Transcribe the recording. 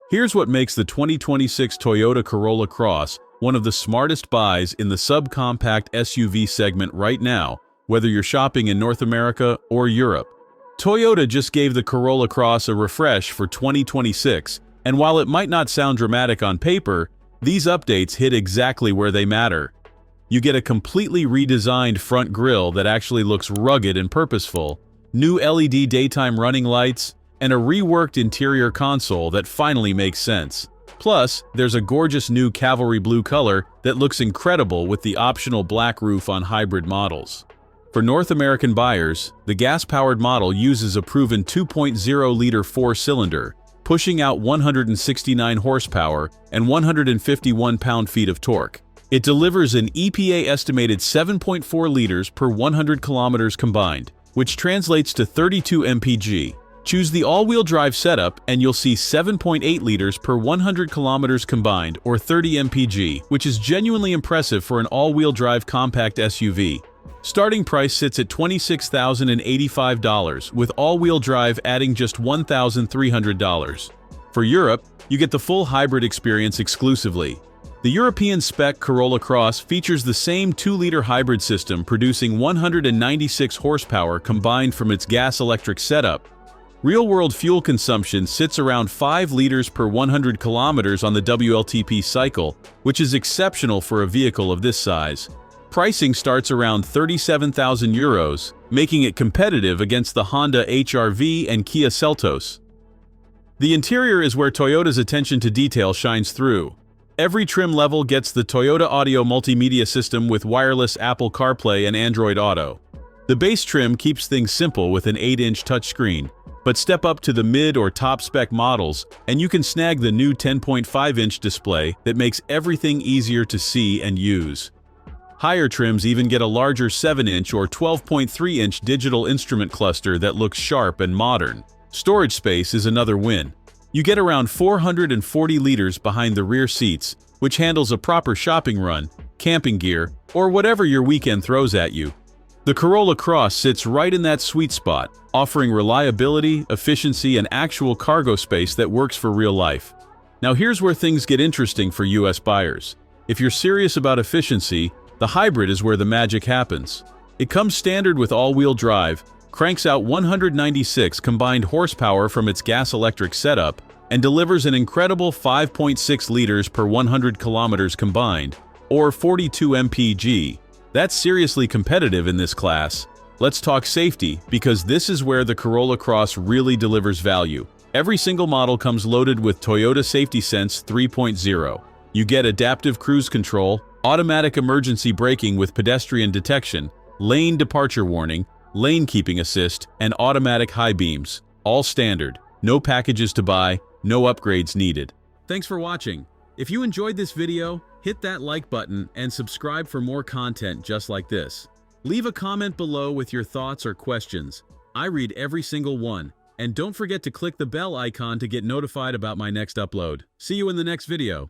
Here's what makes the 2026 Toyota Corolla Cross one of the smartest buys in the subcompact SUV segment right now, whether you're shopping in North America or Europe. Toyota just gave the Corolla Cross a refresh for 2026, and while it might not sound dramatic on paper, these updates hit exactly where they matter. You get a completely redesigned front grille that actually looks rugged and purposeful, new LED daytime running lights, and a reworked interior console that finally makes sense. Plus, there's a gorgeous new Cavalry Blue color that looks incredible with the optional black roof on hybrid models. For North American buyers, the gas-powered model uses a proven 2.0-liter four-cylinder, pushing out 169 horsepower and 151 pound-feet of torque. It delivers an EPA-estimated 7.4 liters per 100 kilometers combined, which translates to 32 mpg. Choose the all-wheel drive setup and you'll see 7.8 liters per 100 kilometers combined, or 30 mpg, which is genuinely impressive for an all-wheel drive compact SUV. Starting price sits at $26,085, with all-wheel drive adding just $1,300. For Europe, you get the full hybrid experience exclusively. The European spec Corolla Cross features the same 2-liter hybrid system producing 196 horsepower combined from its gas-electric setup. Real-world fuel consumption sits around 5 liters per 100 kilometers on the WLTP cycle, which is exceptional for a vehicle of this size. Pricing starts around €37,000, making it competitive against the Honda HR-V and Kia Seltos. The interior is where Toyota's attention to detail shines through. Every trim level gets the Toyota Audio multimedia system with wireless Apple CarPlay and Android Auto. The base trim keeps things simple with an 8-inch touchscreen, but step up to the mid or top spec models and you can snag the new 10.5-inch display that makes everything easier to see and use. Higher trims even get a larger 7-inch or 12.3-inch digital instrument cluster that looks sharp and modern. Storage space is another win. You get around 440 liters behind the rear seats, which handles a proper shopping run, camping gear, or whatever your weekend throws at you. The Corolla Cross sits right in that sweet spot, offering reliability, efficiency, and actual cargo space that works for real life. Now here's where things get interesting for US buyers. If you're serious about efficiency, the hybrid is where the magic happens. It comes standard with all-wheel drive, cranks out 196 combined horsepower from its gas-electric setup, and delivers an incredible 5.6 liters per 100 kilometers combined, or 42 mpg. That's seriously competitive in this class. Let's talk safety, because this is where the Corolla Cross really delivers value. Every single model comes loaded with Toyota Safety Sense 3.0. You get adaptive cruise control, automatic emergency braking with pedestrian detection, lane departure warning, lane keeping assist, and automatic high beams. All standard. No packages to buy, no upgrades needed. Thanks for watching. If you enjoyed this video, hit that like button and subscribe for more content just like this. Leave a comment below with your thoughts or questions. I read every single one. And don't forget to click the bell icon to get notified about my next upload. See you in the next video.